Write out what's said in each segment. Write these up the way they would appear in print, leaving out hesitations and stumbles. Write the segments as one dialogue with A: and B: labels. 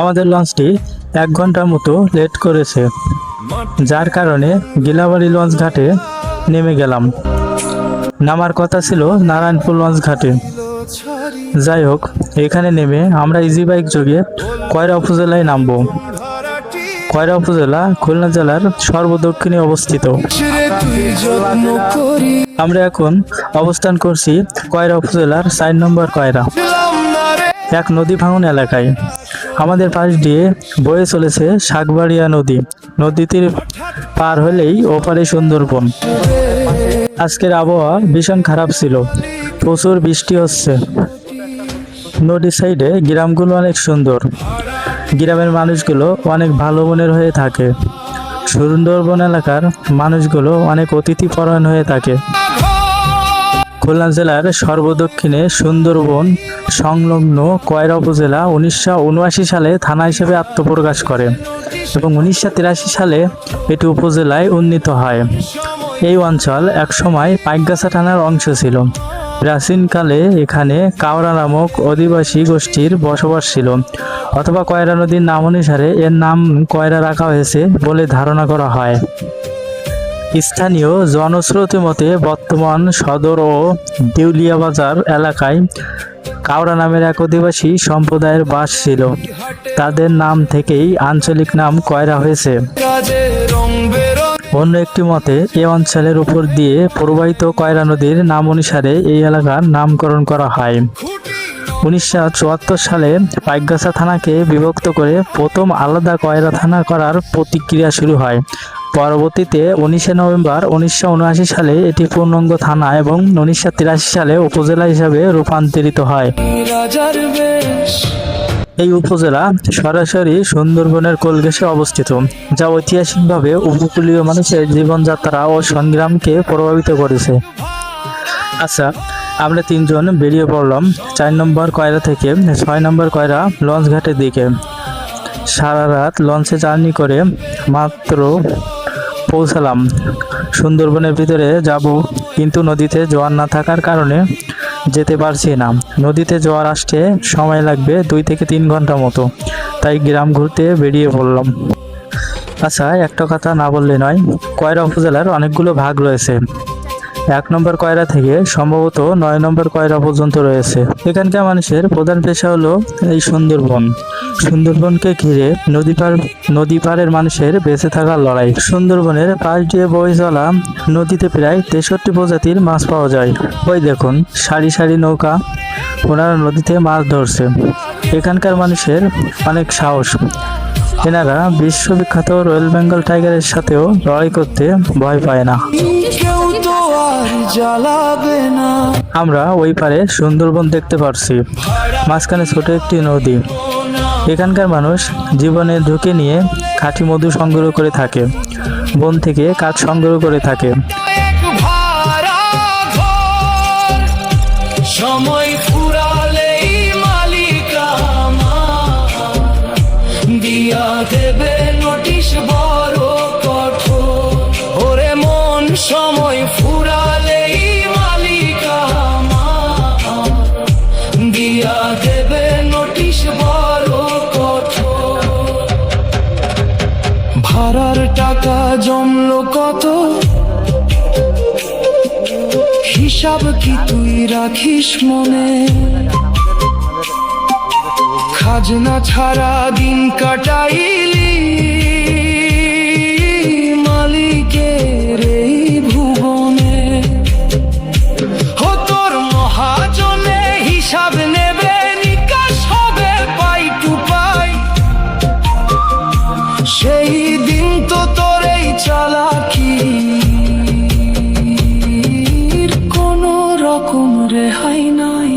A: আমাদের লঞ্চটি 1 ঘন্টার মতো লেট করেছে, যার কারণে গিলাবাড়ি লঞ্চ ঘাটে নেমে গেলাম। নামার কথা ছিল নারায়ণপুর লঞ্চ ঘাটে। যাই হোক, এখানে নেমে আমরা ইজি বাইক যোগে কয়রা উপজেলায় নামবো। কয়রা উপজেলা খুলনা জেলার সর্বদক্ষিণে অবস্থিত। আমরা এখন অবস্থান করছি কয়রা উপজেলার 4 নম্বর কয়রা, এক নদী ভাঙন এলাকায়। আমাদের পাশ দিয়ে বয়ে চলেছে শাকবাড়িয়া নদী। নদীটি পার হলেই ওপারে সুন্দরবন। আজকের আবহাওয়া ভীষণ খারাপ ছিল, প্রচুর বৃষ্টি হচ্ছে। নদীর সাইডে গ্রামগুলো অনেক সুন্দর। গ্রামের মানুষগুলো অনেক ভালো মনের হয়ে থাকে। সুন্দরবন এলাকার মানুষগুলো অনেক অতিথিপরায়ণ হয়ে থাকে। খুলনা জেলার সর্বদক্ষিণে সুন্দরবন সংলগ্ন কয়রা উপজেলা 1979 সালে থানা হিসেবে আত্মপ্রকাশ করে এবং 1983 সালে এটি উপজেলায় উন্নীত হয়। এই অঞ্চল একসময় পাইকগাছা থানার অংশ ছিল। প্রাচীনকালে এখানে কাওড়া নামক আদিবাসী গোষ্ঠীর বসবাস ছিল, অথবা কয়রা নদীর নাম অনুসারে এর নাম কয়রা রাখা হয়েছে বলে ধারণা করা হয়। স্থানীয় জনশ্রুতি মতে বর্তমান সদর ও দেউলিয়া বাজার এলাকায় কাওড়া নামের এক আদিবাসী সম্প্রদায়ের বাস ছিল। তাদের নাম থেকেই আঞ্চলিক নাম কয়রা হয়েছে। অন্য একটি মতে এ অঞ্চলের উপর দিয়ে প্রবাহিত কয়রা নদীর নাম অনুসারে এই এলাকার নামকরণ করা হয়। 1974 সালে পাইকগাছা থানাকে বিভক্ত করে প্রথম আলাদা কয়রা থানা করার প্রক্রিয়া শুরু হয়। পরবর্তীতে 19 নভেম্বর 1979 সালে এটি পূর্ণাঙ্গ থানা এবং 1983 সালে উপজেলা হিসাবে রূপান্তরিত হয়। এই উপজেলা সরাসরি সুন্দরবনের কোল ঘেঁষে অবস্থিত, যা ঐতিহাসিকভাবে উপকূলীয় মানুষের জীবনযাত্রা ও সংগ্রামকে প্রভাবিত করেছে। আচ্ছা, আমরা 3 জন বেরিয়ে পড়লাম 4 নম্বর কয়রা থেকে 6 নম্বর কয়রা লঞ্চ ঘাটের দিকে। সারা রাত লঞ্চে জার্নি করে মাত্র পৌঁছালাম। সুন্দরবনের ভিতরে যাব, কিন্তু নদীতে জোয়ার না থাকার কারণে যেতে পারছি না। নদীতে জোয়ার আসতে সময় লাগবে 2 থেকে 3 ঘন্টা মতো, তাই গ্রাম ঘুরতে বেরিয়ে পড়লাম। আচ্ছা, একটা কথা না বললে নয়, কয়রা উপজেলার অনেকগুলো ভাগ রয়েছে। 1 নম্বর কয়রা থেকে সম্ভবত 9 নম্বর কয়রা পর্যন্ত রয়েছে। এখানকার মানুষের প্রধান পেশা হলো এই সুন্দরবন। সুন্দরবনকে ঘিরে নদী পাড়ের মানুষের বেঁচে থাকার লড়াই। সুন্দরবনের পাশ দিয়ে বয়ে চলা নদীতে প্রায় 63 প্রজাতির মাছ পাওয়া যায়। ওই দেখুন, সারি সারি নৌকা, ওনারা নদীতে মাছ ধরছে। এখানকার মানুষের অনেক সাহস। এনারা বিশ্ববিখ্যাত রয়্যাল বেঙ্গল টাইগারের সাথেও লড়াই করতে ভয় পায় না। আমরা ওই পারে সুন্দরবন দেখতে পারছি, মাঝখানে ছোট একটি নদী। এখানকার মানুষ জীবনের ঝুঁকি নিয়ে খাঁটি মধু সংগ্রহ করে থাকে, বন থেকে কাঠ সংগ্রহ করে থাকে। সময় ফুরালেই মালিকা দিয়া দেবে নোটিশ বড় কঠোর। ওরে মন, সময় ফুরালেই মালিকা দিয়া দেবে নোটিশ বড় কঠোর। ভাড়ার টাকা জমলো কত, হিসাব কি তুই রাখিস মনে? খাজনা ছাড়া দিন কাটাইলি মালিকের এই ভুবনে। ও তোর মহাজনে হিসাব নেবে, নিকাশ হবে পাই টু পাই। সেই দিন তো তোর এই চালাকি রেহাই নাই।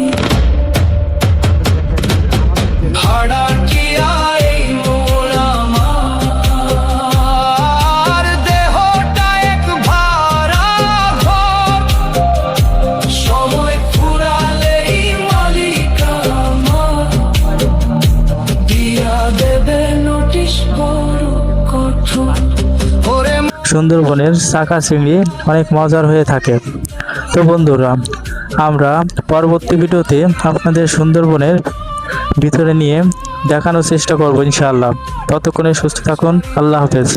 A: ভাড়া কি আই মোর দেহটা এক ভাড়া ঘর। সময় ফুরালেই মালিকা দিয়া দেবে নোটিশ বড় কঠোর। সুন্দরবনের চাকা চিংড়ি অনেক মজার হয়ে থাকে। তো বন্ধুরা, আমরা পরবর্তী ভিডিওতে আপনাদের সুন্দরবনের ভিতরে নিয়ে দেখানোর চেষ্টা করবো ইনশাআল্লাহ। ততক্ষণে সুস্থ থাকুন। আল্লাহ হাফেজ।